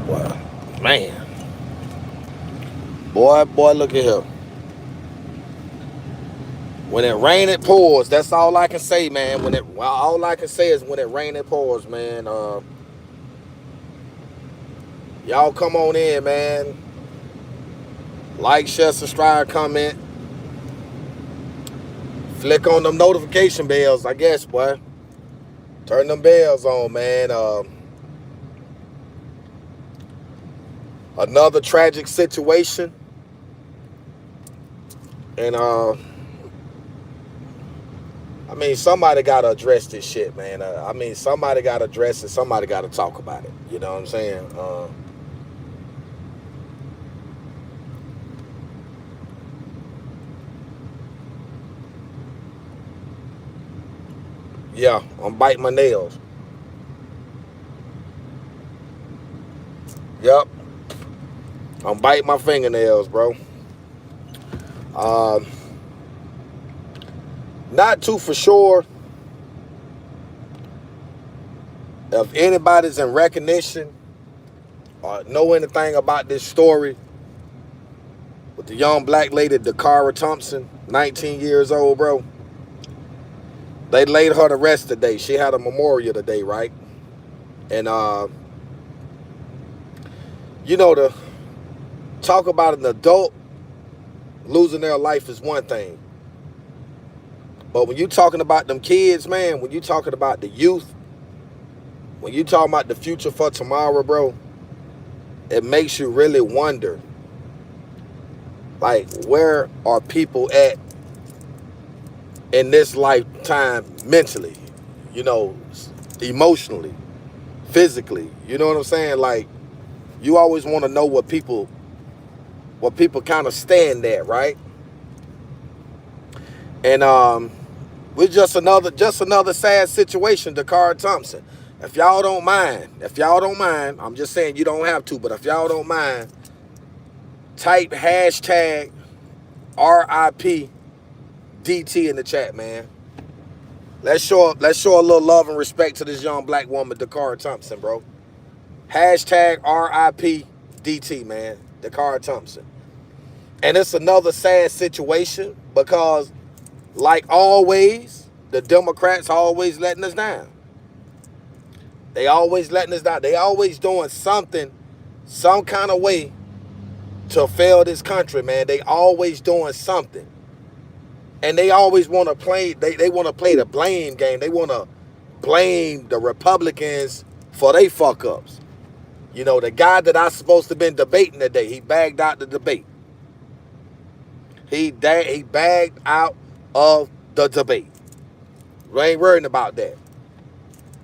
Well, man. Boy, look at here. When it rain, it pours. That's all I can say, man. All I can say is when it rain, it pours, man. Y'all come on in, man. Like, share, subscribe, comment. Flick on them notification bells, I guess, boy. Turn them bells on, man. Another tragic situation. And, I mean, somebody got to address this shit, man. Somebody got to address it. Somebody got to talk about it. You know what I'm saying? Yeah, I'm biting my nails. Yep. I'm biting my fingernails, bro. Not too for sure if anybody's in recognition or know anything about this story with the young black lady, Dara Thompson, 19 years old, bro. They laid her to rest today. She had a memorial today, right? And, to talk about an adult losing their life is one thing. But when you talking about them kids, man, when you talking about the youth, when you talking about the future for tomorrow, bro, it makes you really wonder, like, where are people at in this lifetime mentally, emotionally, physically? You know what I'm saying? Like, you always want to know what people kind of stand at, right? And we're just another sad situation, Dara Thompson. If y'all don't mind, I'm just saying you don't have to, but if y'all don't mind, type hashtag RIP DT in the chat, man. Let's show a little love and respect to this young black woman, Dara Thompson, bro. Hashtag RIP DT, man. Dara Thompson. And it's another sad situation because, like always, the Democrats always letting us down. They always letting us down. They always doing something, some kind of way to fail this country, man. They always doing something. And they always want to play, they want to play the blame game. They want to blame the Republicans for they fuck ups. The guy that I supposed to been debating today, he bagged out the debate. He bagged out of the debate. We ain't worrying about that.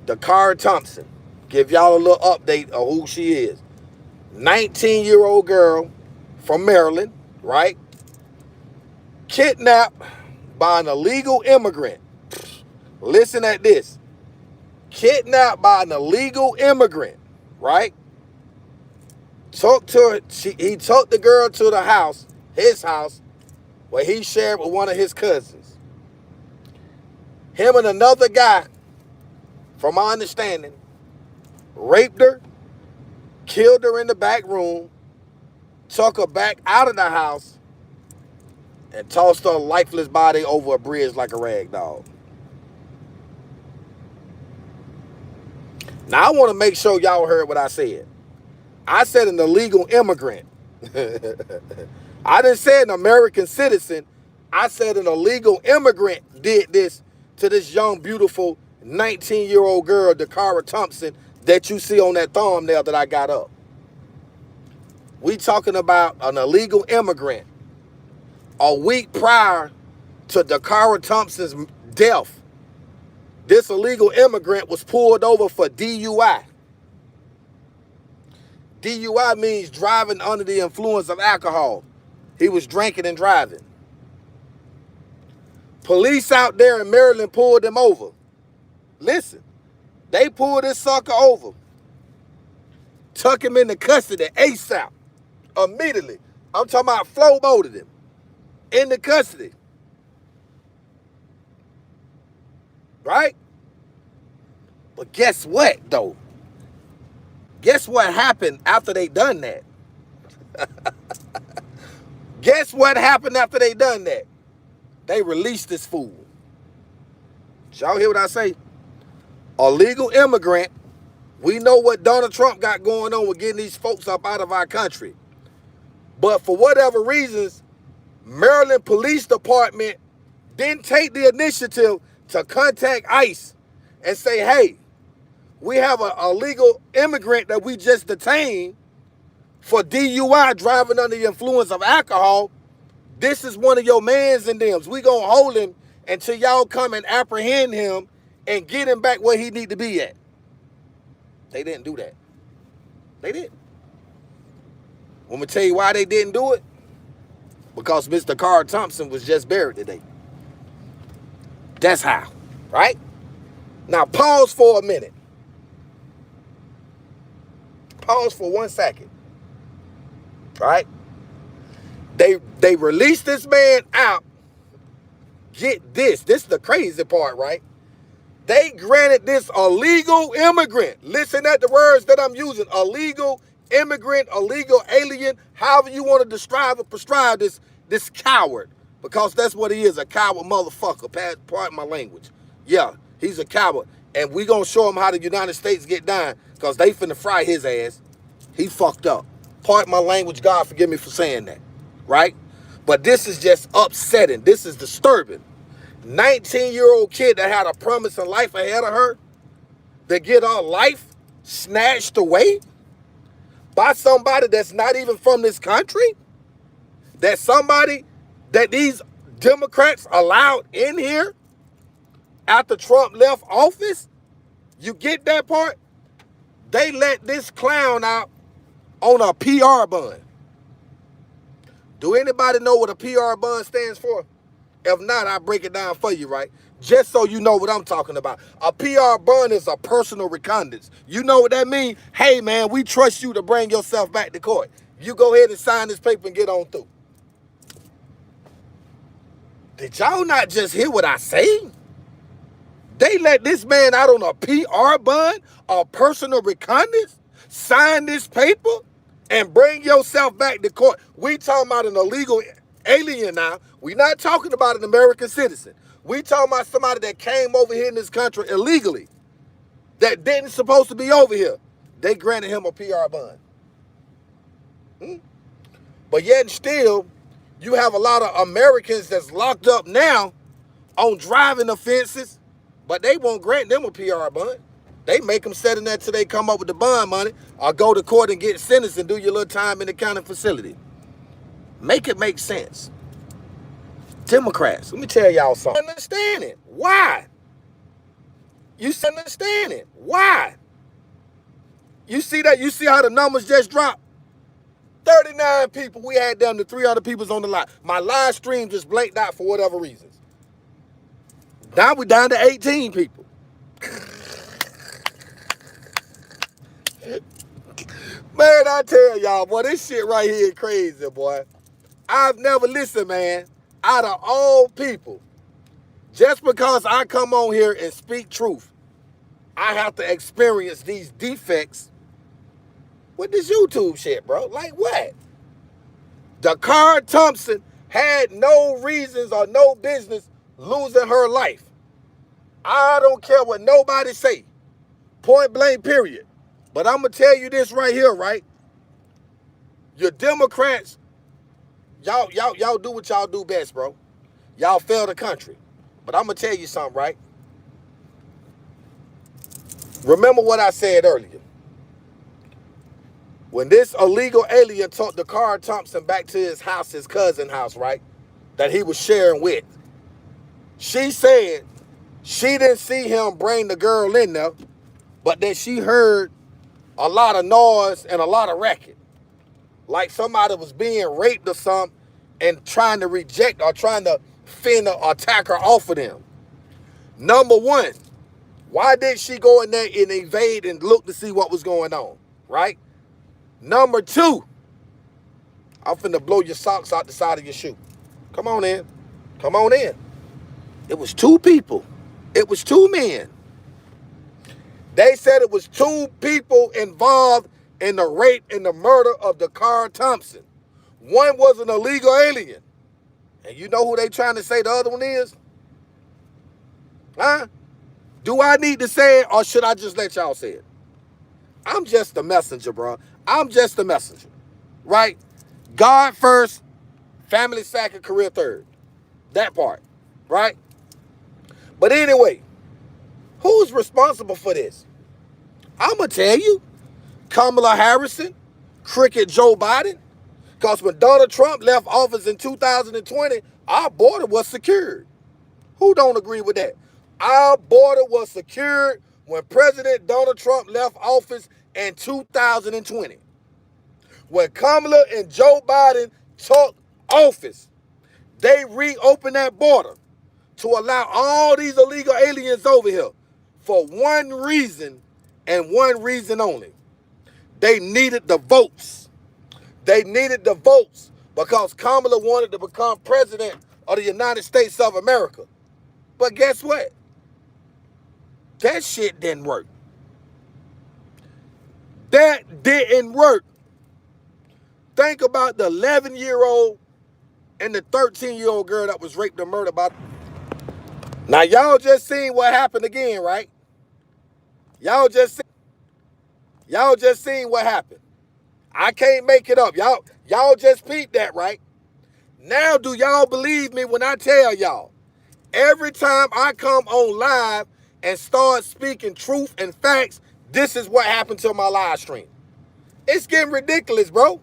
Dara Thompson, give y'all a little update of who she is. 19-year-old girl from Maryland, right? Kidnapped by an illegal immigrant. Listen at this. Kidnapped by an illegal immigrant, right? He took the girl to the house, his house, where he shared with one of his cousins. Him and another guy, from my understanding, raped her, killed her in the back room, took her back out of the house, and tossed her lifeless body over a bridge like a rag doll. Now, I want to make sure y'all heard what I said. I said an illegal immigrant. I didn't say an American citizen. I said an illegal immigrant did this to this young, beautiful 19-year-old girl, Dara Thompson, that you see on that thumbnail that I got up. We talking about an illegal immigrant. A week prior to Dara Thompson's death, this illegal immigrant was pulled over for DUI. DUI means driving under the influence of alcohol. He was drinking and driving. Police out there in Maryland pulled him over. Listen, they pulled this sucker over. Took him into custody ASAP. Immediately. I'm talking about flow-boated him. Into custody. Right? But guess what, though? Guess what happened after they done that? Guess what happened after they done that? They released this fool. Did y'all hear what I say? A legal immigrant. We know what Donald Trump got going on with getting these folks up out of our country. But for whatever reasons, Maryland Police Department didn't take the initiative to contact ICE and say, hey, we have a legal immigrant that we just detained for DUI, driving under the influence of alcohol. This is one of your mans and thems. We gonna hold him until y'all come and apprehend him and get him back where he need to be at. They didn't do that. They didn't. I'm gonna tell you why they didn't do it. Because Mr. Dara Thompson was just buried today. That's how, right? Now pause for a minute. Pause for 1 second. Right? They released this man out. Get this. This is the crazy part, right? They granted this illegal immigrant. Listen at the words that I'm using. Illegal immigrant, illegal alien, however you want to describe or prescribe this coward. Because that's what he is, a coward motherfucker. Pardon my language. Yeah, he's a coward. And we gonna show him how the United States get down. Because they finna fry his ass. He fucked up. Pardon my language, God forgive me for saying that. Right? But this is just upsetting. This is disturbing. 19-year-old kid that had a promising life ahead of her to get her life snatched away by somebody that's not even from this country? That somebody that these Democrats allowed in here after Trump left office? You get that part? They let this clown out on a PR bond. Do anybody know what a PR bond stands for? If not, I'll break it down for you, right? Just so you know what I'm talking about. A PR bond is a personal reconnaissance. You know what that means? Hey, man, we trust you to bring yourself back to court. You go ahead and sign this paper and get on through. Did y'all not just hear what I say? They let this man out on a PR bond, a personal reconnaissance, sign this paper, and bring yourself back to court. We talking about an illegal alien now. We not talking about an American citizen. We talking about somebody that came over here in this country illegally, that didn't supposed to be over here. They granted him a PR bond. But yet and still, you have a lot of Americans that's locked up now on driving offenses, but they won't grant them a PR bond. They make them sit in there till they come up with the bond money or go to court and get sentenced and do your little time in the county facility. Make it make sense. Democrats, let me tell y'all something. Understand it. Why? You understand it. Why? You see that? You see how the numbers just dropped? 39 people. We had down to 300 people on the line. My live stream just blanked out for whatever reasons. Now we're down to 18 people. Man, I tell y'all, boy, this shit right here is crazy, boy. I've never listened, man. Out of all people, just because I come on here and speak truth, I have to experience these defects with this YouTube shit, bro. Like what? Dara Thompson had no reasons or no business losing her life. I don't care what nobody say. Point blank, period. But I'm going to tell you this right here, right? Your Democrats, y'all do what y'all do best, bro. Y'all fail the country. But I'm going to tell you something, right? Remember what I said earlier. When this illegal alien took Dara Thompson back to his house, his cousin's house, right? That he was sharing with. She said she didn't see him bring the girl in there, but that she heard a lot of noise and a lot of racket. Like somebody was being raped or something and trying to reject or trying to fend or attack her off of them. Number one, why did she go in there and evade and look to see what was going on, right? Number two, I'm finna blow your socks out the side of your shoe. Come on in. Come on in. It was two people. It was two men. They said it was two people involved in the rape and the murder of Dara Thompson. One was an illegal alien. And you know who they trying to say the other one is? Huh? Do I need to say it or should I just let y'all say it? I'm just a messenger, bro. I'm just a messenger. Right? God first, family second, career third. That part. Right? But anyway, who's responsible for this? I'm going to tell you. Kamala Harrison, Cricket Joe Biden. Because when Donald Trump left office in 2020, our border was secured. Who don't agree with that? Our border was secured when President Donald Trump left office in 2020. When Kamala and Joe Biden took office, they reopened that border to allow all these illegal aliens over here for one reason and one reason only. They needed the votes. They needed the votes because Kamala wanted to become president of the United States of America. But guess what? That shit didn't work. That didn't work. Think about the 11-year-old and the 13-year-old girl that was raped and murdered by. Now, y'all just seen what happened again, right? Y'all just seen what happened. I can't make it up. Y'all just peeped that, right? Now, do y'all believe me when I tell y'all? Every time I come on live and start speaking truth and facts, this is what happened to my live stream. It's getting ridiculous, bro.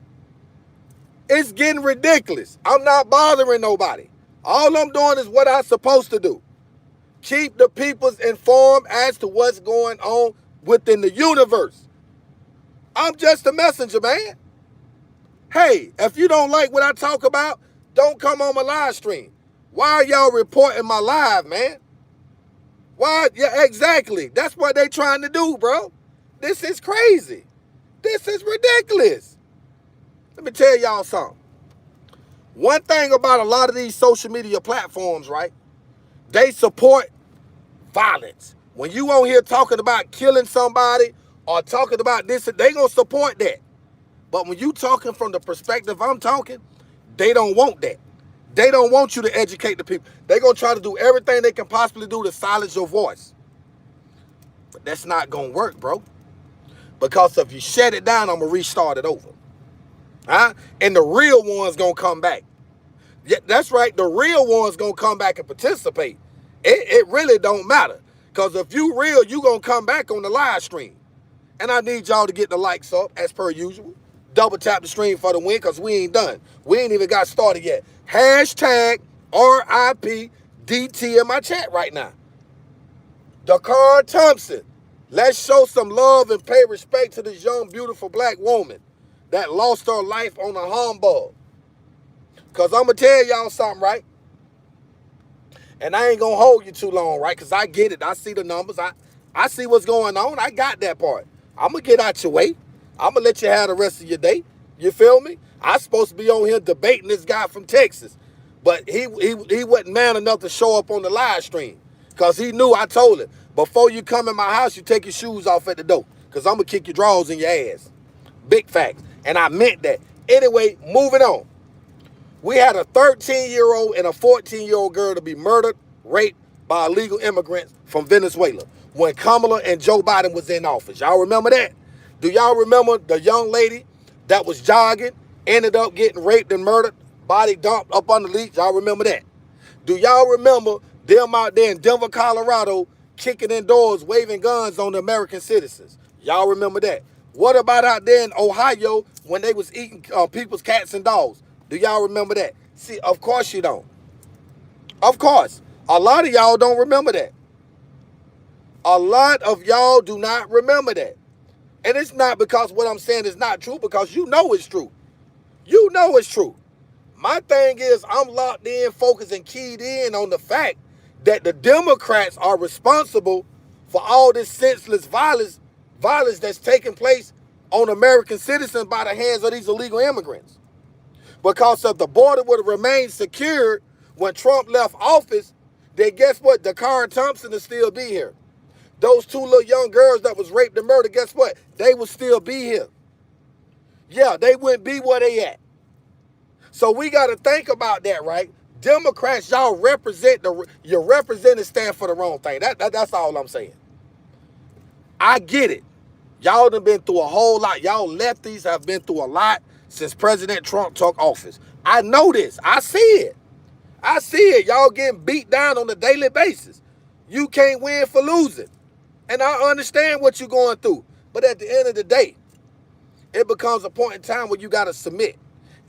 It's getting ridiculous. I'm not bothering nobody. All I'm doing is what I'm supposed to do. Keep the peoples informed as to what's going on within the universe. I'm just a messenger, man. Hey, if you don't like what I talk about, don't come on my live stream. Why are y'all reporting my live, man? Why? Yeah, exactly. That's what they trying to do, bro. This is crazy. This is ridiculous. Let me tell y'all something. One thing about a lot of these social media platforms, right? They support violence. When you on here talking about killing somebody or talking about this, they gonna support that. But when you talking from the perspective I'm talking, they don't want that. They don't want you to educate the people. They gonna try to do everything they can possibly do to silence your voice. But that's not gonna work, bro. Because if you shut it down, I'm gonna restart it over. Huh? And the real ones gonna come back. Yeah, that's right. The real ones gonna come back and participate. It really don't matter. Because if you real, you gonna come back on the live stream. And I need y'all to get the likes up as per usual. Double tap the stream for the win because we ain't done. We ain't even got started yet. Hashtag RIP DT in my chat right now. Dara Thompson. Let's show some love and pay respect to this young, beautiful black woman that lost her life on a humbug. Because I'm going to tell y'all something, right? And I ain't going to hold you too long, right? Because I get it. I see the numbers. I see what's going on. I got that part. I'm going to get out your way. I'm going to let you have the rest of your day. You feel me? I'm supposed to be on here debating this guy from Texas. But he wasn't man enough to show up on the live stream. Because he knew I told him, before you come in my house, you take your shoes off at the door. Because I'm going to kick your drawers in your ass. Big facts. And I meant that. Anyway, moving on. We had a 13-year-old and a 14-year-old girl to be murdered, raped by illegal immigrants from Venezuela when Kamala and Joe Biden was in office. Y'all remember that? Do y'all remember the young lady that was jogging, ended up getting raped and murdered, body dumped up on the leash? Y'all remember that? Do y'all remember them out there in Denver, Colorado, kicking in doors, waving guns on the American citizens? Y'all remember that? What about out there in Ohio when they was eating people's cats and dogs? Do y'all remember that? See, of course you don't. Of course. A lot of y'all don't remember that. A lot of y'all do not remember that. And it's not because what I'm saying is not true, because you know it's true. You know it's true. My thing is I'm locked in, focused, and keyed in on the fact that the Democrats are responsible for all this senseless violence that's taking place on American citizens by the hands of these illegal immigrants. Because if the border would have remained secure when Trump left office, then guess what? Dara Thompson will still be here. Those two little young girls that was raped and murdered, guess what? They will still be here. yeah, they wouldn't be where they at. So we got to think about that, right? Democrats, y'all represent your representatives stand for the wrong thing. That's all I'm saying. I get it. Y'all done been through a whole lot. Y'all lefties have been through a lot since President Trump took office. I know this. I see it. I see it. Y'all getting beat down on a daily basis. You can't win for losing. And I understand what you're going through. But at the end of the day, it becomes a point in time where you got to submit.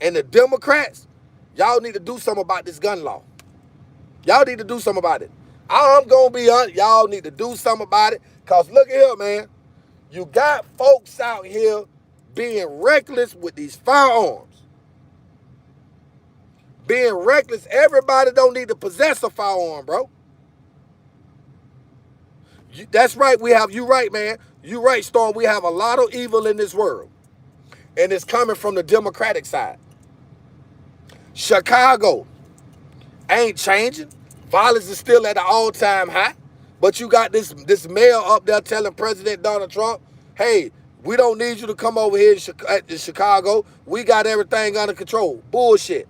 And the Democrats, y'all need to do something about this gun law. Y'all need to do something about it. I'm going to be honest. Y'all need to do something about it. Because look at here, man. You got folks out here being reckless with these firearms. Being reckless. Everybody don't need to possess a firearm, bro. That's right. You right, man. You right, Storm. We have a lot of evil in this world. And it's coming from the Democratic side. Chicago ain't changing. Violence is still at an all-time high. But you got this mayor up there telling President Donald Trump, hey, we don't need you to come over here to Chicago. We got everything under control. Bullshit.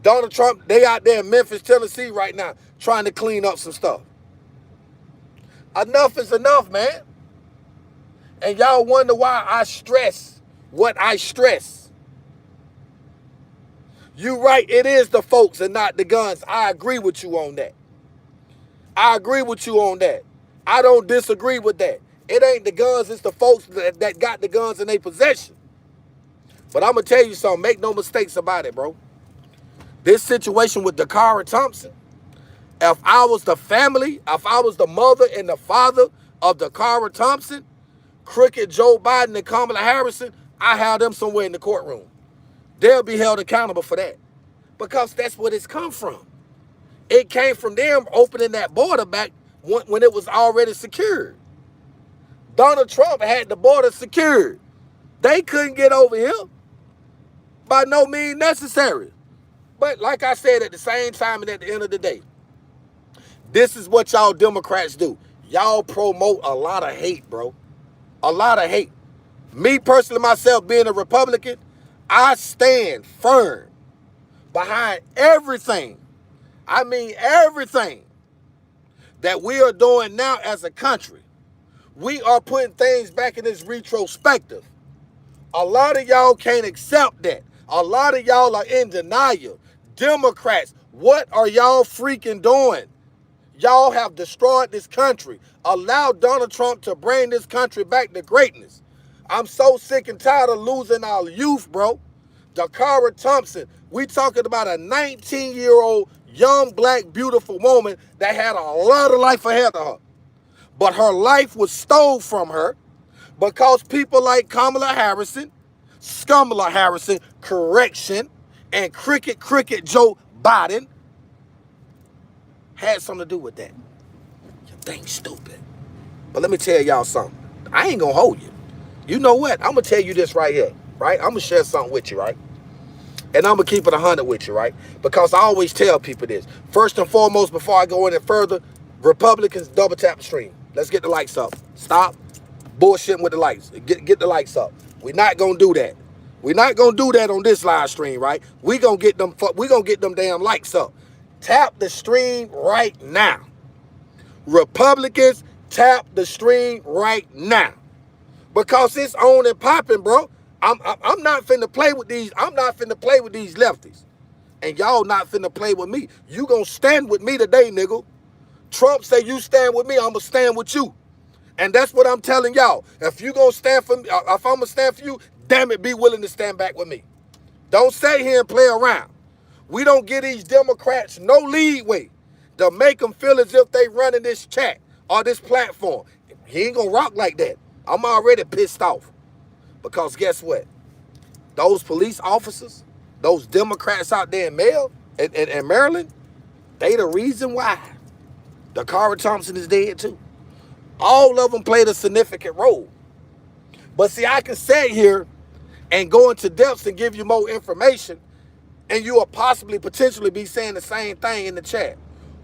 Donald Trump, they out there in Memphis, Tennessee right now trying to clean up some stuff. Enough is enough, man. And y'all wonder why I stress what I stress. You right, it is the folks and not the guns. I agree with you on that. I agree with you on that. I don't disagree with that. It ain't the guns, it's the folks that got the guns in their possession. But I'm going to tell you something. Make no mistakes about it, bro. This situation with Dara Thompson, if I was the family, if I was the mother and the father of Dara Thompson, crooked Joe Biden and Kamala Harris, I have them somewhere in the courtroom. They'll be held accountable for that. Because that's what it's come from. It came from them opening that border back when it was already secured. Donald Trump had the border secured. They couldn't get over here. By no means necessary. But like I said, at the same time and at the end of the day, this is what y'all Democrats do. Y'all promote a lot of hate, bro. A lot of hate. Me personally, myself, being a Republican, I stand firm behind everything. I mean everything that we are doing now as a country. We are putting things back in this retrospective. A lot of y'all can't accept that. A lot of y'all are in denial. Democrats, what are y'all freaking doing? Y'all have destroyed this country. Allow Donald Trump to bring this country back to greatness. I'm so sick and tired of losing our youth, bro. Dara Thompson, we talking about a 19-year-old young, black, beautiful woman that had a lot of life ahead of her. But her life was stole from her because people like Kamala Harris, correction, and Cricket Joe Biden had something to do with that. You think stupid. But let me tell y'all something. I ain't gonna hold you. You know what? I'm gonna tell you this right here, right? I'm gonna share something with you, right? And I'm gonna keep it 100 with you, right? Because I always tell people this. First and foremost, before I go any further, Republicans, double tap the stream. Let's get the likes up. Stop bullshitting with the likes. Get the likes up. We're not gonna do that. We're not gonna do that on this live stream, right? We gonna get them damn likes up. Tap the stream right now. Republicans, tap the stream right now. Because it's on and popping, bro. I'm not finna play with these. I'm not finna play with these lefties. And y'all not finna play with me. You gonna stand with me today, nigga. Trump say you stand with me, I'm gonna stand with you. And that's what I'm telling y'all. If you gonna stand for me, if I'm gonna stand for you, damn it, be willing to stand back with me. Don't sit here and play around. We don't give these Democrats no leeway to make them feel as if they running this chat or this platform. He ain't gonna rock like that. I'm already pissed off. Because guess what? Those police officers, those Democrats out there in Maryland, they the reason why Dara Thompson is dead too. All of them played a significant role. But see, I can sit here and go into depths and give you more information, and you will potentially be saying the same thing in the chat.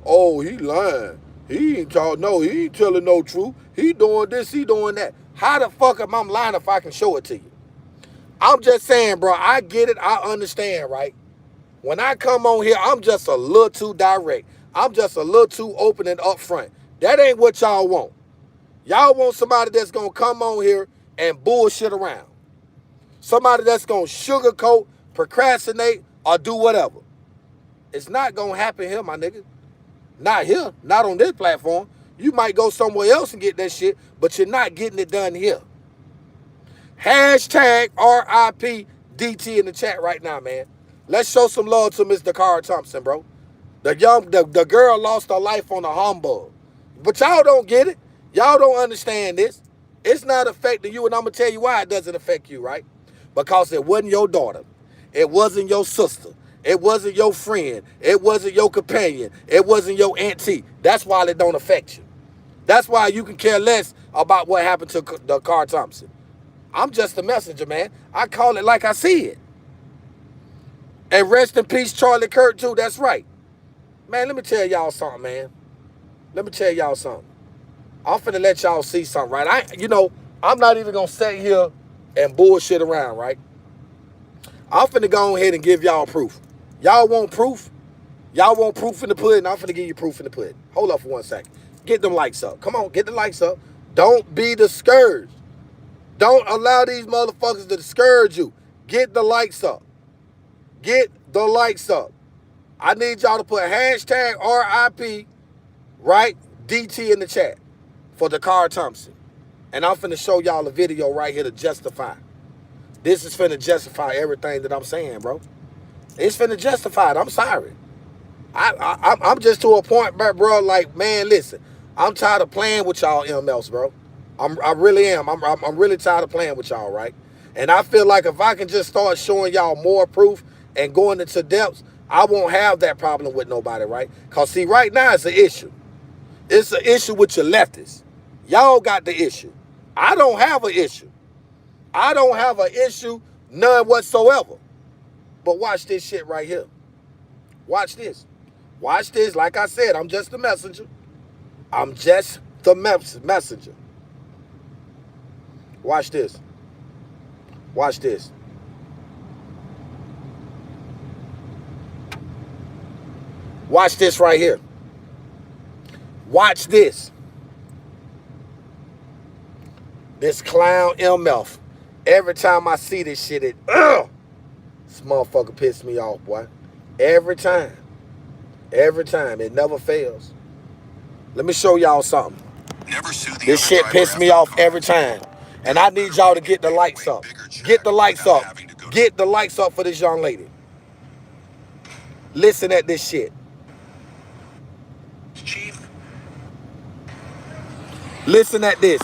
Oh, he lying. He ain't talking, no, he ain't telling no truth. He doing this, he doing that. How the fuck am I lying if I can show it to you? I'm just saying, bro, I get it. I understand, right? When I come on here, I'm just a little too direct. I'm just a little too open and upfront. That ain't what y'all want. Y'all want somebody that's going to come on here and bullshit around. Somebody that's going to sugarcoat, procrastinate, or do whatever. It's not going to happen here, my nigga. Not here. Not on this platform. You might go somewhere else and get that shit, but you're not getting it done here. Hashtag RIP DT in the chat right now, man. Let's show some love to Miss Dara Thompson, bro. The girl lost her life on a humbug. But y'all don't get it. Y'all don't understand this. It's not affecting you, and I'm going to tell you why it doesn't affect you, right? Because it wasn't your daughter. It wasn't your sister. It wasn't your friend. It wasn't your companion. It wasn't your auntie. That's why it don't affect you. That's why you can care less about what happened to Dara Thompson. I'm just a messenger, man. I call it like I see it. And rest in peace, Charlie Kirk, too. That's right. Man, let me tell y'all something, man. Let me tell y'all something. I'm finna let y'all see something, right? I'm not even gonna sit here and bullshit around, right? I'm finna go ahead and give y'all proof. Y'all want proof? Y'all want proof in the pudding? I'm finna give you proof in the pudding. Hold up for 1 second. Get them likes up. Come on, get the likes up. Don't be discouraged. Don't allow these motherfuckers to discourage you. Get the likes up. Get the likes up. I need y'all to put hashtag RIP, right, DT in the chat for Dara Thompson. And I'm finna show y'all a video right here to justify. This is finna justify everything that I'm saying, bro. It's finna justify it. I'm sorry. I'm just to a point, bro, like, man, listen. I'm tired of playing with y'all MLs, bro. I really am. I'm really tired of playing with y'all, right? And I feel like if I can just start showing y'all more proof and going into depths, I won't have that problem with nobody, right? Because, see, right now it's an issue. It's an issue with your leftists. Y'all got the issue. I don't have an issue. I don't have an issue, none whatsoever. But watch this shit right here. Watch this. Watch this. Like I said, I'm just the messenger. I'm just the messenger. Watch this. Watch this. Watch this right here. Watch this. This clown MF. Every time I see this shit, this motherfucker pisses me off, boy. Every time. Every time. It never fails. Let me show y'all something. This shit pissed me off every time. And I need y'all to get the likes up. Get the likes up. Get the likes up for this young lady. Listen at this shit. Chief. Listen at this.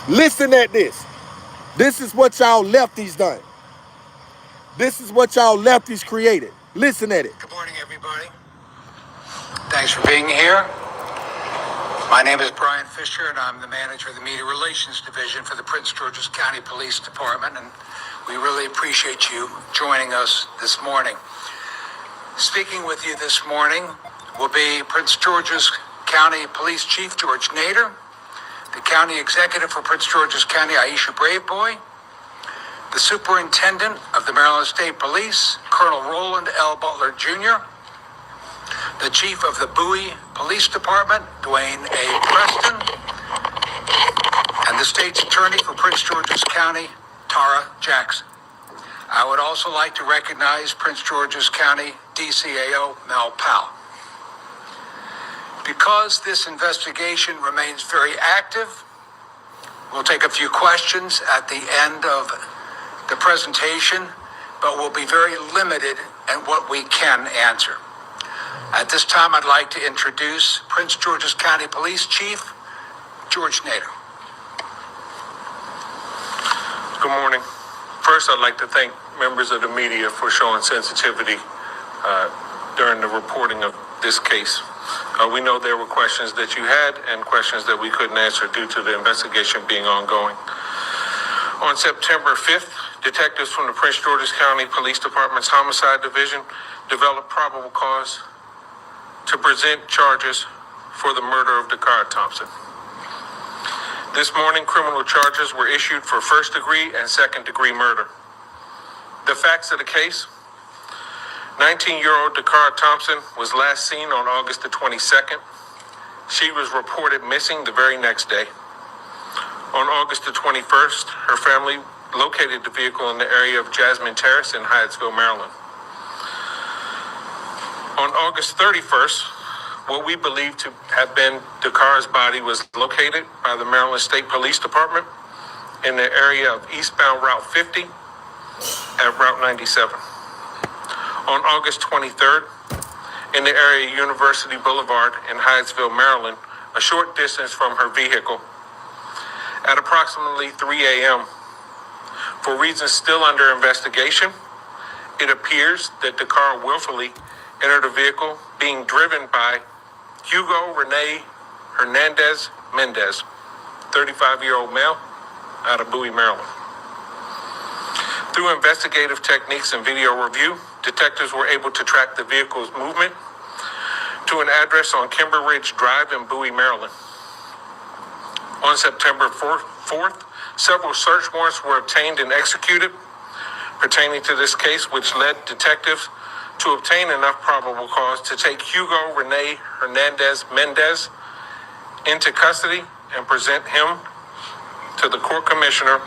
Listen at this. This is what y'all lefties done. This is what y'all lefties created. Listen at it. Good morning, everybody. Thanks for being here. My name is Brian Fisher, and I'm the manager of the Media Relations Division for the Prince George's County Police Department, and we really appreciate you joining us this morning. Speaking with you this morning will be Prince George's County Police Chief George Nader, the County Executive for Prince George's County, Aisha Braveboy, the Superintendent of the Maryland State Police, Colonel Roland L. Butler Jr., the Chief of the Bowie Police Department, Dwayne A. Preston, and the State's Attorney for Prince George's County, Tara Jackson. I would also like to recognize Prince George's County DCAO Mel Powell. Because this investigation remains very active, we'll take a few questions at the end of the presentation, but we'll be very limited in what we can answer. At this time, I'd like to introduce Prince George's County Police Chief, George Nader. Good morning. First, I'd like to thank members of the media for showing sensitivity during the reporting of this case. We know there were questions that you had and questions that we couldn't answer due to the investigation being ongoing. On September 5th, detectives from the Prince George's County Police Department's Homicide Division developed probable cause to present charges for the murder of Dara Thompson. This morning, criminal charges were issued for first-degree and second-degree murder. The facts of the case: 19-year-old Dara Thompson was last seen on August the 22nd. She was reported missing the very next day. On August the 21st, her family located the vehicle in the area of Jasmine Terrace in Hyattsville, Maryland. On August 31st, what we believe to have been Dacara's body was located by the Maryland State Police Department in the area of eastbound Route 50 at Route 97. On August 23rd, in the area of University Boulevard in Hyattsville, Maryland, a short distance from her vehicle, at approximately 3 a.m. For reasons still under investigation, it appears that Dacara willfully entered a vehicle being driven by Hugo Rene Hernandez Mendez, 35-year-old male, out of Bowie, Maryland. Through investigative techniques and video review, detectives were able to track the vehicle's movement to an address on Kimber Ridge Drive in Bowie, Maryland. On September 4th, several search warrants were obtained and executed pertaining to this case, which led detectives to obtain enough probable cause to take Hugo Rene Hernandez Mendez into custody and present him to the court commissioner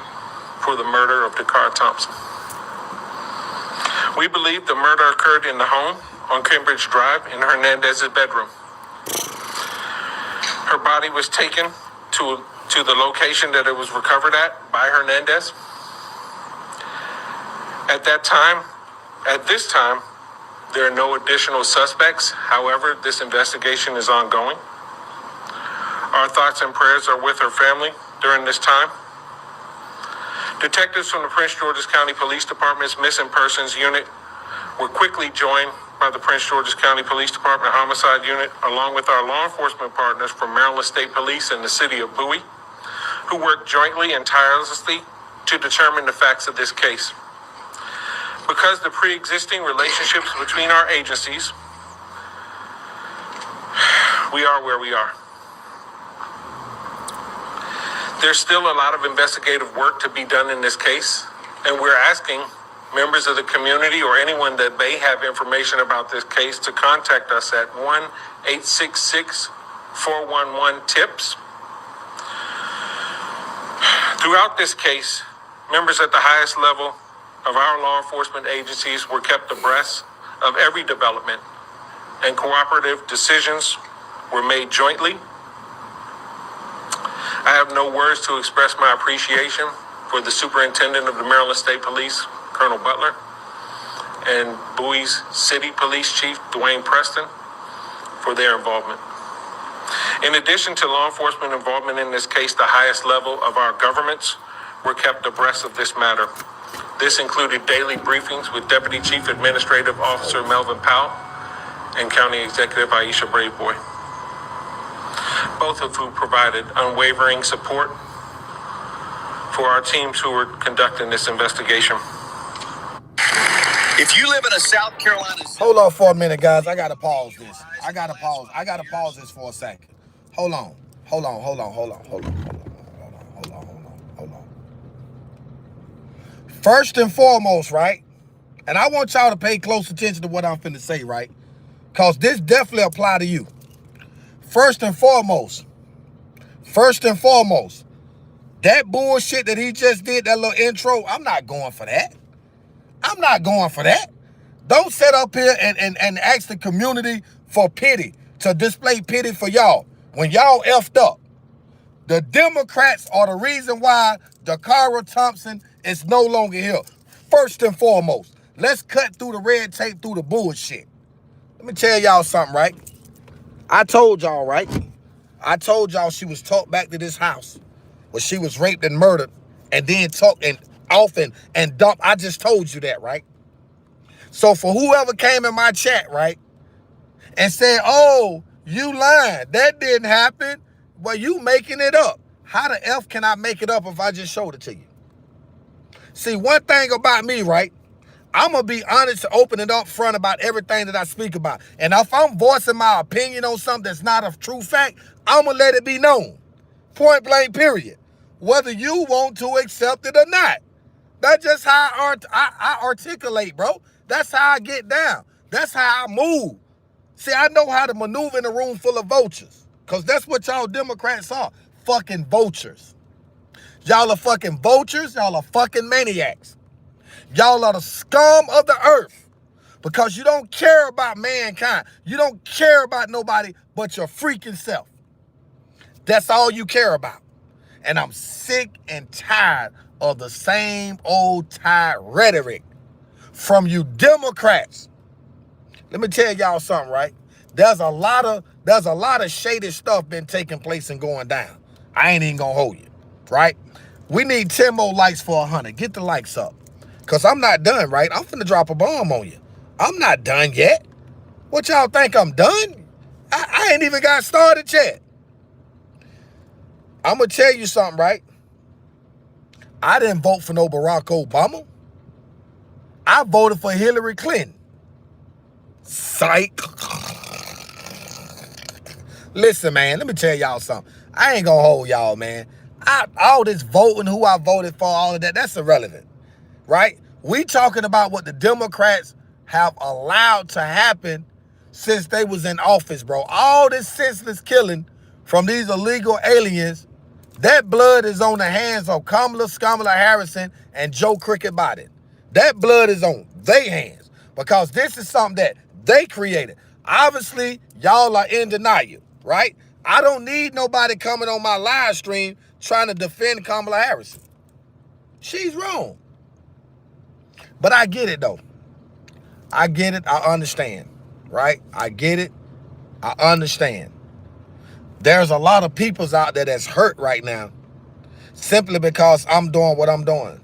for the murder of Dara Thompson. We believe the murder occurred in the home on Cambridge Drive in Hernandez's bedroom. Her body was taken to the location that it was recovered at by Hernandez. At this time, there are no additional suspects. However, this investigation is ongoing. Our thoughts and prayers are with her family during this time. Detectives from the Prince George's County Police Department's Missing Persons Unit were quickly joined by the Prince George's County Police Department Homicide Unit, along with our law enforcement partners from Maryland State Police and the City of Bowie, who worked jointly and tirelessly to determine the facts of this case. Because the pre-existing relationships between our agencies, we are where we are. There's still a lot of investigative work to be done in this case, and we're asking members of the community or anyone that may have information about this case to contact us at 1-866-411-TIPS. Throughout this case, members at the highest level of our law enforcement agencies were kept abreast of every development, and cooperative decisions were made jointly. I have no words to express my appreciation for the Superintendent of the Maryland State Police, Colonel Butler, and Bowie's City Police Chief, Dwayne Preston, for their involvement. In addition to law enforcement involvement in this case, the highest level of our governments were kept abreast of this matter. This included daily briefings with Deputy Chief Administrative Officer Melvin Powell and County Executive Aisha Braveboy, both of whom provided unwavering support for our teams who were conducting this investigation. If you live in a South Carolina... Hold on for a minute, guys. I gotta pause this. I gotta pause this for a second. Hold on. First and foremost, right? And I want y'all to pay close attention to what I'm finna say, right? Because this definitely apply to you. First and foremost, that bullshit that he just did, that little intro, I'm not going for that. Don't sit up here and ask the community for pity, to display pity for y'all. When y'all effed up, the Democrats are the reason why Dara Thompson is no longer here. First and foremost, let's cut through the red tape, through the bullshit. Let me tell y'all something, right? I told y'all, right? I told y'all she was talked back to this house where she was raped and murdered and then talked and off and dumped. I just told you that, right? So for whoever came in my chat, right, and said, oh, you lying, that didn't happen, well, you making it up. How the F can I make it up if I just showed it to you? See, one thing about me, right, I'm going to be honest, open and up front about everything that I speak about. And if I'm voicing my opinion on something that's not a true fact, I'm going to let it be known. Point blank, period. whether you want to accept it or not. That's just how I articulate, bro. That's how I get down. That's how I move. See, I know how to maneuver in a room full of vultures. Because that's what y'all Democrats are. Fucking vultures. Y'all are fucking vultures. Y'all are fucking maniacs. Y'all are the scum of the earth. Because you don't care about mankind. You don't care about nobody but your freaking self. That's all you care about. And I'm sick and tired of the same old tired rhetoric from you Democrats. Let me tell y'all something, right? There's a lot of shady stuff been taking place and going down. I ain't even gonna hold you, right? We need 10 more likes for 100. Get the likes up. Because I'm not done, right? I'm finna drop a bomb on you. I'm not done yet. What y'all think I'm done? I ain't even got started yet. I'm gonna tell you something, right? I didn't vote for no Barack Obama. I voted for Hillary Clinton. Psych. Listen, man, let me tell y'all something. I ain't gonna hold y'all, man. All this voting, who I voted for, all of that, that's irrelevant, right? We talking about what the Democrats have allowed to happen since they was in office, bro. All this senseless killing from these illegal aliens, that blood is on the hands of Kamala Harrison and Joe Cricket Biden. That blood is on their hands because this is something that they created. Obviously, y'all are in denial, right? I don't need nobody coming on my live stream trying to defend Kamala Harrison. She's wrong. But I get it, though. I get it. I understand, right? I get it. I understand. There's a lot of peoples out there that's hurt right now simply because I'm doing what I'm doing.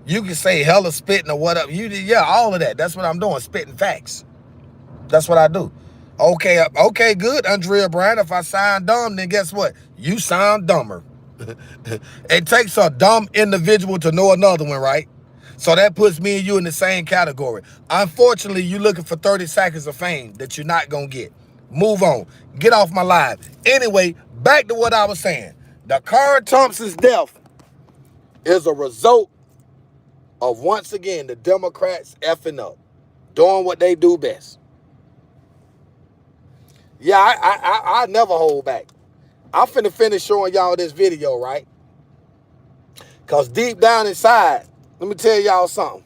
You can say hella spitting or whatever. Yeah, all of that. That's what I'm doing, spitting facts. That's what I do. Okay, good, Andrea Bryan. If I sound dumb, then guess what? You sound dumber. It takes a dumb individual to know another one, right? So that puts me and you in the same category. Unfortunately, you're looking for 30 seconds of fame that you're not going to get. Move on. Get off my live. Anyway, back to what I was saying. Dara Thompson's death is a result of, once again, the Democrats effing up, doing what they do best. Yeah, I never hold back. I'm finna finish showing y'all this video, right? Because deep down inside, let me tell y'all something.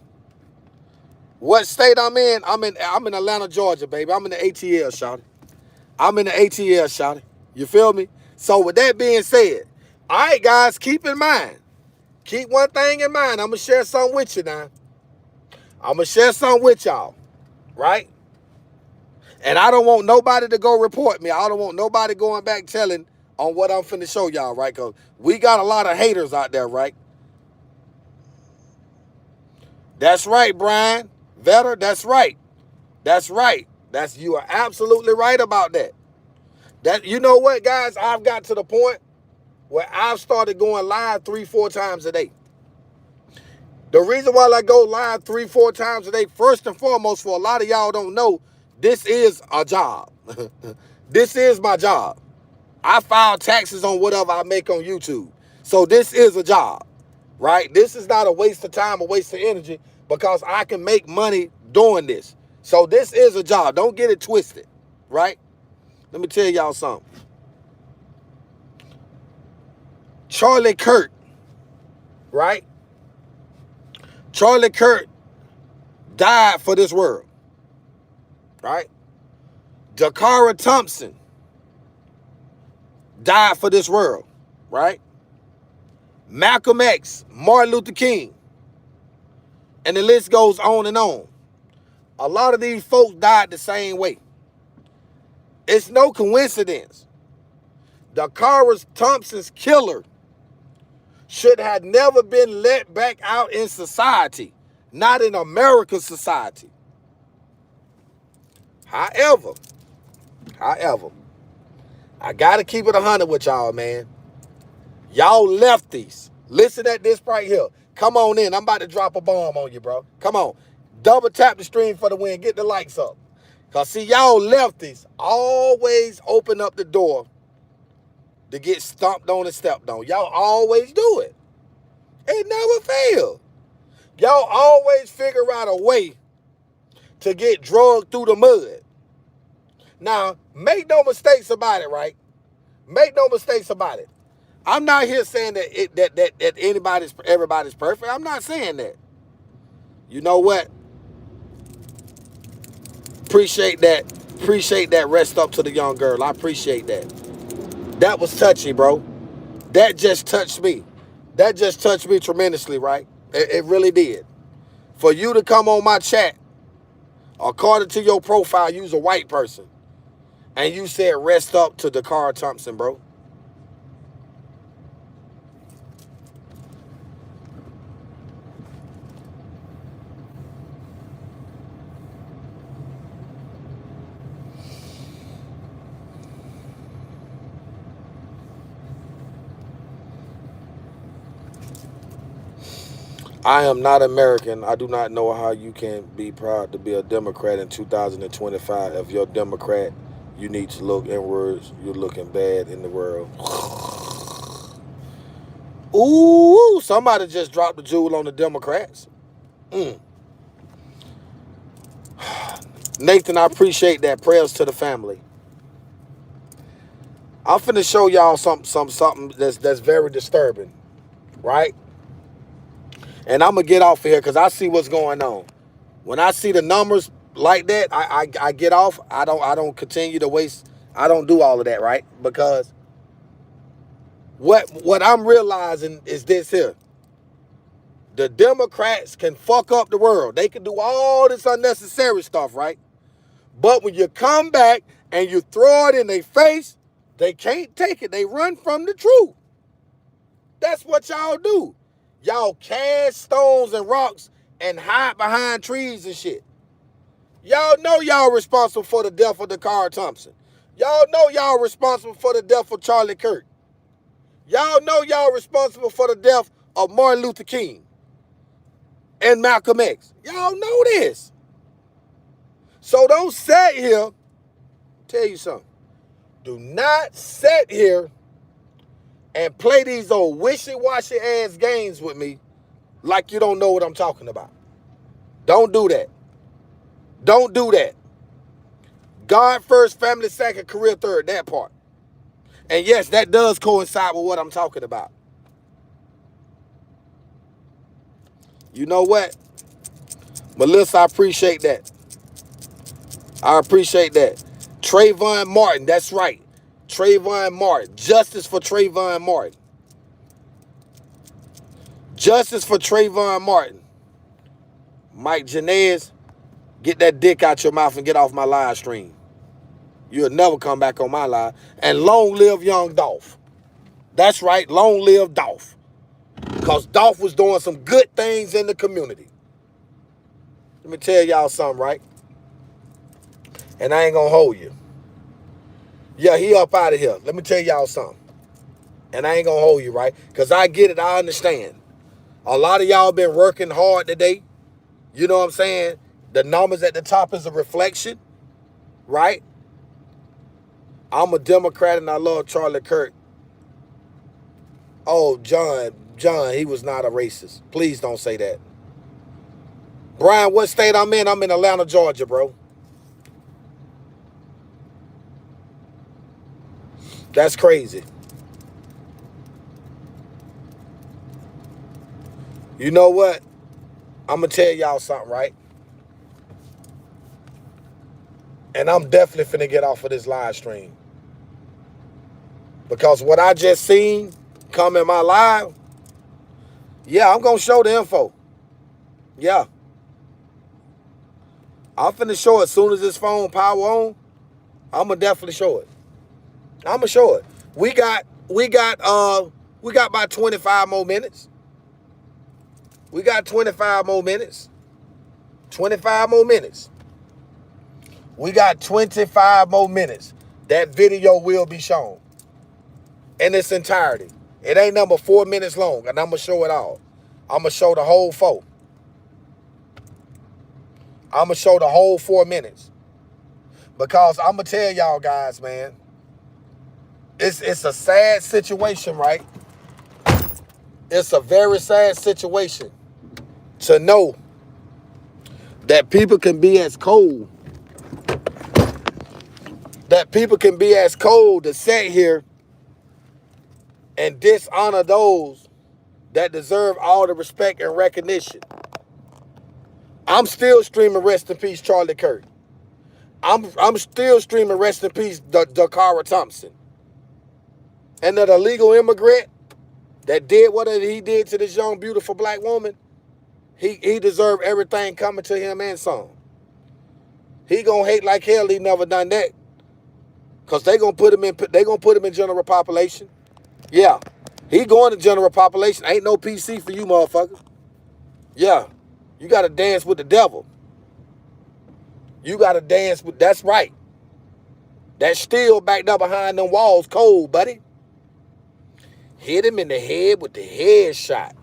What state I'm in? I'm in Atlanta, Georgia, baby. I'm in the ATL, shawty. I'm in the ATL, shawty. You feel me? So with that being said, all right, guys, keep in mind. Keep one thing in mind. I'm going to share something with you now. I'm going to share something with y'all, right? And I don't want nobody to go report me. I don't want nobody going back telling on what I'm finna show y'all, right? Because we got a lot of haters out there, right? That's right, Brian. Vetter, that's right. That's right. You are absolutely right about that. You know what, guys? I've got to the point where I've started going live 3-4 times a day. The reason why I go live 3-4 times a day, first and foremost, for a lot of y'all don't know, this is a job. This is my job. I file taxes on whatever I make on YouTube. So this is a job, right? This is not a waste of time, a waste of energy, because I can make money doing this. So this is a job. Don't get it twisted, right? Let me tell y'all something. Charlie Kirk, right? Charlie Kirk died for this world, right? Dara Thompson died for this world, right? Malcolm X, Martin Luther King, and the list goes on and on. A lot of these folks died the same way. It's no coincidence. Dara Thompson's killer should have never been let back out in society, not in American society. However, I gotta keep it 100 with y'all, man. Y'all lefties, listen at this right here. Come on in. I'm about to drop a bomb on you, bro. Come on. Double tap the stream for the win. Get the likes up. Because, see, y'all lefties always open up the door to get stomped on and stepped on. Y'all always do it. It never fails. Y'all always figure out a way to get drugged through the mud. Now, make no mistakes about it, right? Make no mistakes about it. I'm not here saying that everybody's perfect. I'm not saying that. You know what? Appreciate that. Appreciate that rest up to the young girl. I appreciate that. That was touchy, bro. That just touched me. That just touched me tremendously, right? It really did. For you to come on my chat, according to your profile, you's a white person. And you said rest up to Dara Thompson, bro. I am not American. I do not know how you can be proud to be a Democrat in 2025. If you're a Democrat, you need to look inwards. You're looking bad in the world. Ooh, somebody just dropped the jewel on the Democrats. Nathan, I appreciate that. Prayers to the family. I'm finna show y'all something that's very disturbing, right? And I'm gonna get off of here because I see what's going on. When I see the numbers like that, I get off. I don't continue to waste. I don't do all of that, right? Because what I'm realizing is this here. The Democrats can fuck up the world. They can do all this unnecessary stuff, right? But when you come back and you throw it in their face, they can't take it. They run from the truth. That's what y'all do. Y'all cast stones and rocks and hide behind trees and shit. Y'all know y'all responsible for the death of Dara Thompson. Y'all know y'all responsible for the death of Charlie Kirk. Y'all know y'all responsible for the death of Martin Luther King and Malcolm X. Y'all know this. So don't sit here. Tell you something. Do not sit here and play these old wishy-washy ass games with me like you don't know what I'm talking about. Don't do that. Don't do that. God first, family second, career third, that part. And yes, that does coincide with what I'm talking about. You know what? Melissa, I appreciate that. I appreciate that. Trayvon Martin, that's right. Trayvon Martin. Justice for Trayvon Martin. Justice for Trayvon Martin. Mike Janez, get that dick out your mouth and get off my live stream. You'll never come back on my live. And long live young Dolph. That's right, long live Dolph. Because Dolph was doing some good things in the community. Let me tell y'all something, right? And I ain't gonna hold you. Yeah, he up out of here. Let me tell y'all something. And I ain't gonna hold you, right? Because I get it, I understand. A lot of y'all been working hard today. You know what I'm saying? The numbers at the top is a reflection, right? I'm a Democrat and I love Charlie Kirk. Oh, John, he was not a racist. Please don't say that. Brian, what state I'm in? I'm in Atlanta, Georgia, bro. That's crazy. You know what? I'm going to tell y'all something, right? And I'm definitely finna get off of this live stream. Because what I just seen come in my live, yeah, I'm going to show the info. Yeah. I'm finna show it as soon as this phone power on. I'm going to definitely show it. I'm going to show it. We got about 25 more minutes. We got 25 more minutes. 25 more minutes. We got 25 more minutes. That video will be shown in its entirety. It ain't number 4 minutes long, and I'm going to show it all. I'm going to show the whole 4. I'm going to show the whole 4 minutes. Because I'm going to tell y'all guys, man, It's a sad situation, right? It's a very sad situation to know that people can be as cold. That people can be as cold to sit here and dishonor those that deserve all the respect and recognition. I'm still streaming rest in peace Charlie Kirk. I'm still streaming rest in peace Dacara Thompson. And that illegal immigrant that did what he did to this young, beautiful black woman, he deserved everything coming to him and some. He gonna hate like hell he never done that. Cause they gonna put him in general population. Yeah. He going to general population. Ain't no PC for you, motherfucker. Yeah. You gotta dance with the devil. You gotta dance with, that's right. That steel backed up behind them walls cold, buddy. Hit him in the head with the headshot.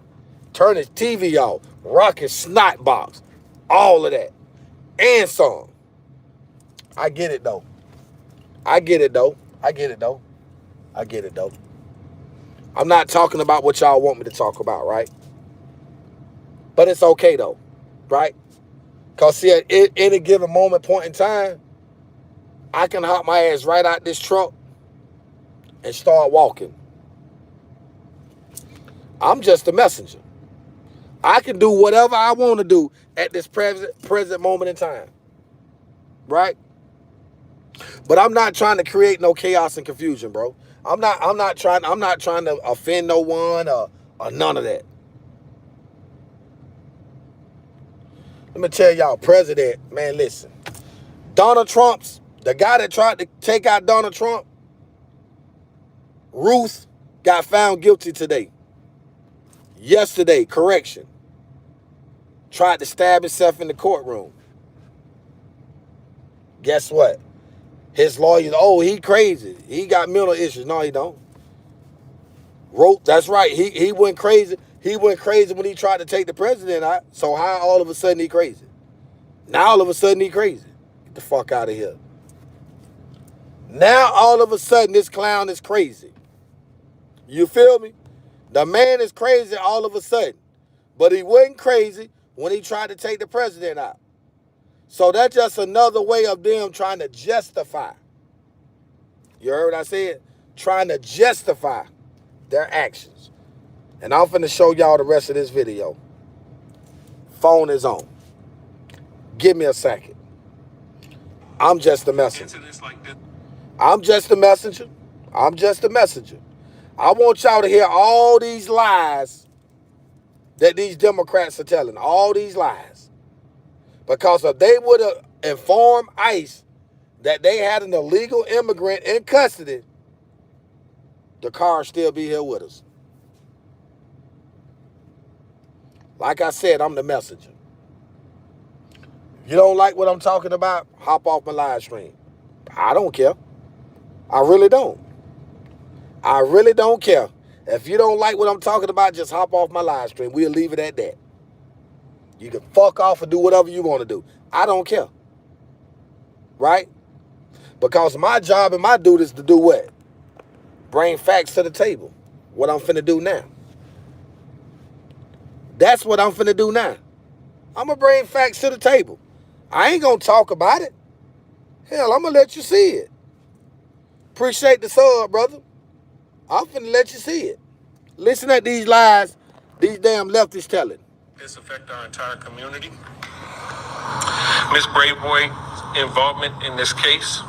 Turn his TV off. Rock his snot box. All of that. And some. I get it though. I get it though. I'm not talking about what y'all want me to talk about, right? But it's okay though, right? Because see, at any given point in time, I can hop my ass right out this truck and start walking. I'm just a messenger. I can do whatever I want to do at this present moment in time, right? But I'm not trying to create no chaos and confusion, bro. I'm not trying to offend no one or none of that. Let me tell y'all, President, man, listen. Donald Trump's, the guy that tried to take out Donald Trump, Ruth, got found guilty today. Yesterday, correction. Tried to stab himself in the courtroom. Guess what? His lawyers, oh, he crazy. He got mental issues. No, he don't. That's right. He went crazy. He went crazy when he tried to take the president out. So how all of a sudden he crazy? Now all of a sudden he crazy. Get the fuck out of here. Now all of a sudden this clown is crazy. You feel me? The man is crazy all of a sudden. But he wasn't crazy when he tried to take the president out. So that's just another way of them trying to justify. You heard what I said? Trying to justify their actions. And I'm finna show y'all the rest of this video. Phone is on. Give me a second. I'm just a messenger. I'm just a messenger. I'm just a messenger. I want y'all to hear all these lies that these Democrats are telling. All these lies. Because if they would have informed ICE that they had an illegal immigrant in custody, the car would still be here with us. Like I said, I'm the messenger. You don't like what I'm talking about? Hop off my live stream. I don't care. I really don't. I really don't care. If you don't like what I'm talking about, just hop off my live stream. We'll leave it at that. You can fuck off and do whatever you want to do. I don't care. Right? Because my job and my duty is to do what? Bring facts to the table. What I'm finna do now. That's what I'm finna do now. I'm gonna bring facts to the table. I ain't gonna talk about it. Hell, I'm gonna let you see it. Appreciate the sub, brother. I'm finna let you see it. Listen at these lies these damn leftists telling. This affect our entire community. Ms. Braveboy's involvement in this case,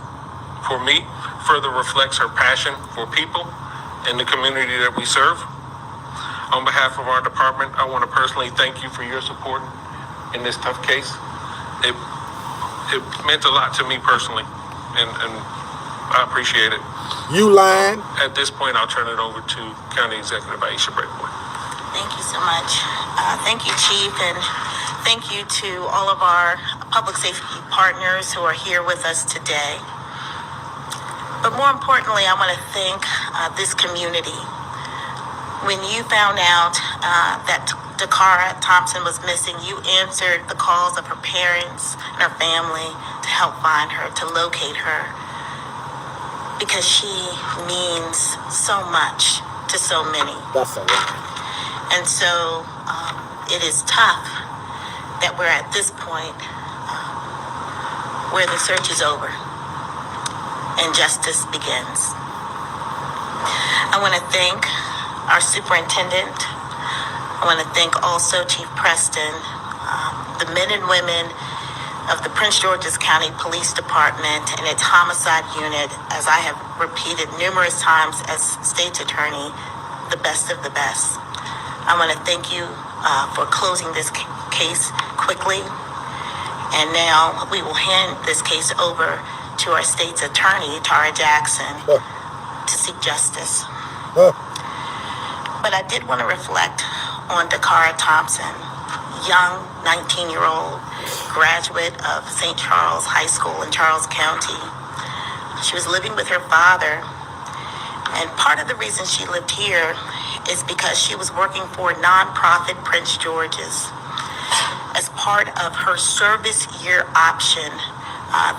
for me, further reflects her passion for people and the community that we serve. On behalf of our department, I want to personally thank you for your support in this tough case. It meant a lot to me personally, and I appreciate it. You lying? At this point, I'll turn it over to County Executive Aisha Braveboy. Thank you so much. Thank you, Chief, and thank you to all of our public safety partners who are here with us today. But more importantly, I want to thank this community. When you found out that Dacara Thompson was missing, you answered the calls of her parents and her family to help find her, to locate her. because she means so much to so many. That's a lie. And so it is tough that we're at this point where the search is over and justice begins. I want to thank our superintendent. I want to thank also Chief Preston, the men and women of the Prince George's County Police Department and its homicide unit, as I have repeated numerous times as state's attorney, the best of the best. I want to thank you for closing this case quickly. And now we will hand this case over to our state's attorney, Tara Jackson, to seek justice. But I did want to reflect on Dara Thompson, young 19-year-old graduate of St. Charles High School in Charles County. She was living with her father, and part of the reason she lived here is because she was working for nonprofit Prince George's as part of her service year option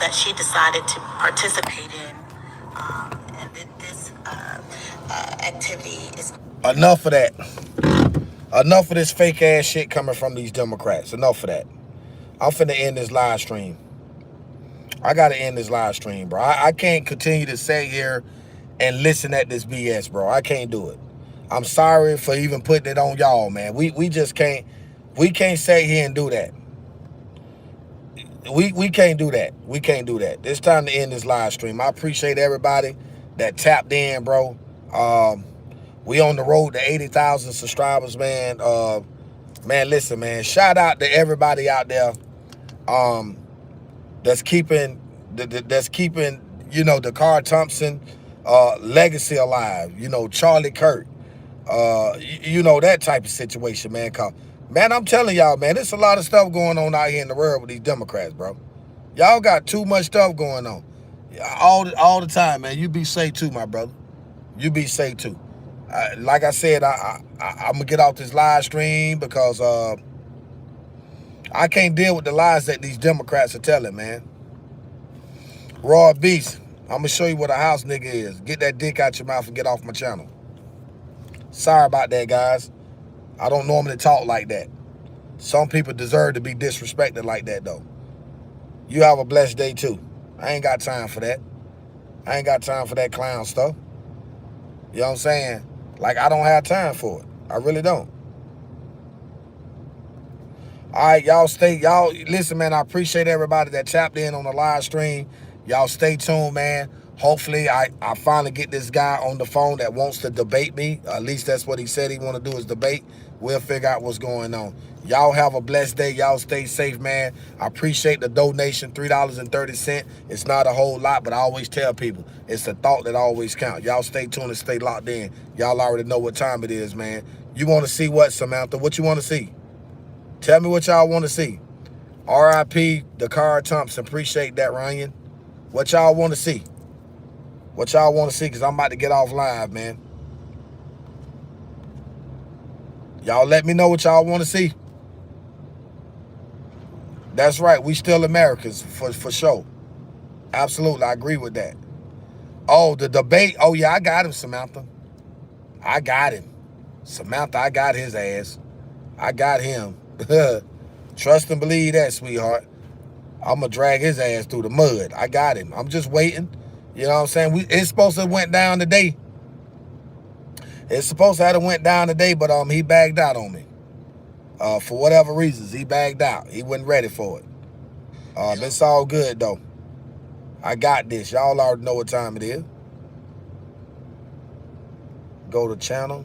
that she decided to participate in. And this activity is... Enough of that. Enough of this fake ass shit coming from these Democrats. Enough of that. I'm finna end this live stream. I gotta end this live stream, bro. I can't continue to sit here and listen at this BS, bro. I can't do it. I'm sorry for even putting it on y'all, man. We just can't. We can't sit here and do that. We can't do that. We can't do that. It's time to end this live stream. I appreciate everybody that tapped in, bro. We on the road to 80,000 subscribers, man. Man, listen, man. Shout out to everybody out there that's keeping you know, Dara Thompson legacy alive. You know, Charlie Kirk. You know, that type of situation, man. Man, I'm telling y'all, man, there's a lot of stuff going on out here in the world with these Democrats, bro. Y'all got too much stuff going on. All the time, man. You be safe too, my brother. You be safe too. Like I said, I'm going to get off this live stream because I can't deal with the lies that these Democrats are telling, man. Raw Beast, I'm going to show you what a house nigga is. Get that dick out your mouth and get off my channel. Sorry about that, guys. I don't normally talk like that. Some people deserve to be disrespected like that, though. You have a blessed day, too. I ain't got time for that. I ain't got time for that clown stuff. You know what I'm saying? Like, I don't have time for it. I really don't. All right, y'all listen, man, I appreciate everybody that tapped in on the live stream. Y'all stay tuned, man. Hopefully, I finally get this guy on the phone that wants to debate me. At least that's what he said he want to do is debate. We'll figure out what's going on. Y'all have a blessed day. Y'all stay safe, man. I appreciate the donation, $3.30. It's not a whole lot, but I always tell people, it's the thought that always counts. Y'all stay tuned and stay locked in. Y'all already know what time it is, man. You want to see what, Samantha? What you want to see? Tell me what y'all want to see. R.I.P. Dara Thompson. Appreciate that, Ryan. What y'all want to see? What y'all want to see? Because I'm about to get off live, man. Y'all let me know what y'all want to see. That's right. We still Americans for sure. Absolutely. I agree with that. Oh, the debate. Oh, yeah, I got him, Samantha. I got him. Samantha, I got his ass. I got him. Trust and believe that, sweetheart. I'm going to drag his ass through the mud. I got him. I'm just waiting. You know what I'm saying? It's supposed to have went down today. It's supposed to have went down today, but he bagged out on me. For whatever reasons, he bagged out. He wasn't ready for it. It's all good, though. I got this. Y'all already know what time it is. Go to channel.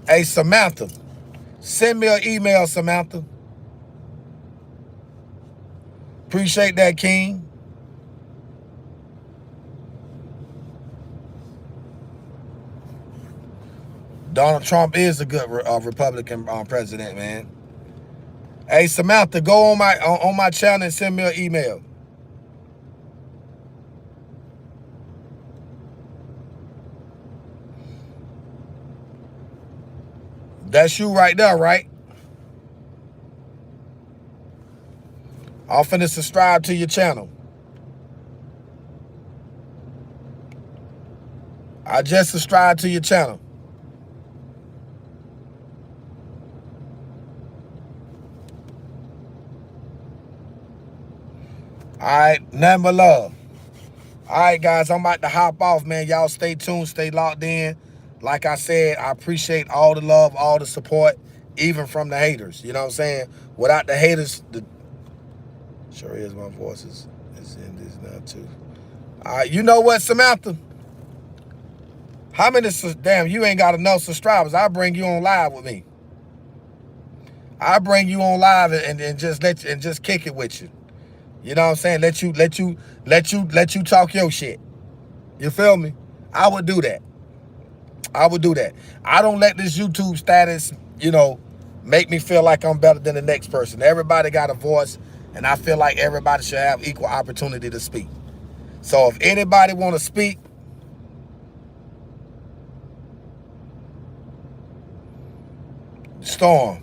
Hey, Samantha. Send me an email, Samantha. Appreciate that, King. Donald Trump is a good Republican president, man. Hey, Samantha, go on my channel and send me an email. That's you right there, right? I'm finna subscribe to your channel. I just subscribed to your channel. All right, nothing but love. All right, guys, I'm about to hop off, man. Y'all stay tuned, stay locked in. Like I said, I appreciate all the love, all the support, even from the haters. You know what I'm saying? Without the haters, sure is my voice is in this now too. All right, you know what, Samantha? How many, damn, you ain't got enough subscribers. I'll bring you on live with me. I'll bring you on live and just just kick it with you. You know what I'm saying? Let you talk your shit. You feel me? I would do that. I would do that. I don't let this YouTube status, you know, make me feel like I'm better than the next person. Everybody got a voice, and I feel like everybody should have equal opportunity to speak. So if anybody want to speak, Storm.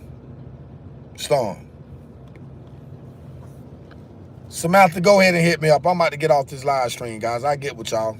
Samantha, go ahead and hit me up. I'm about to get off this live stream, guys. I get with y'all.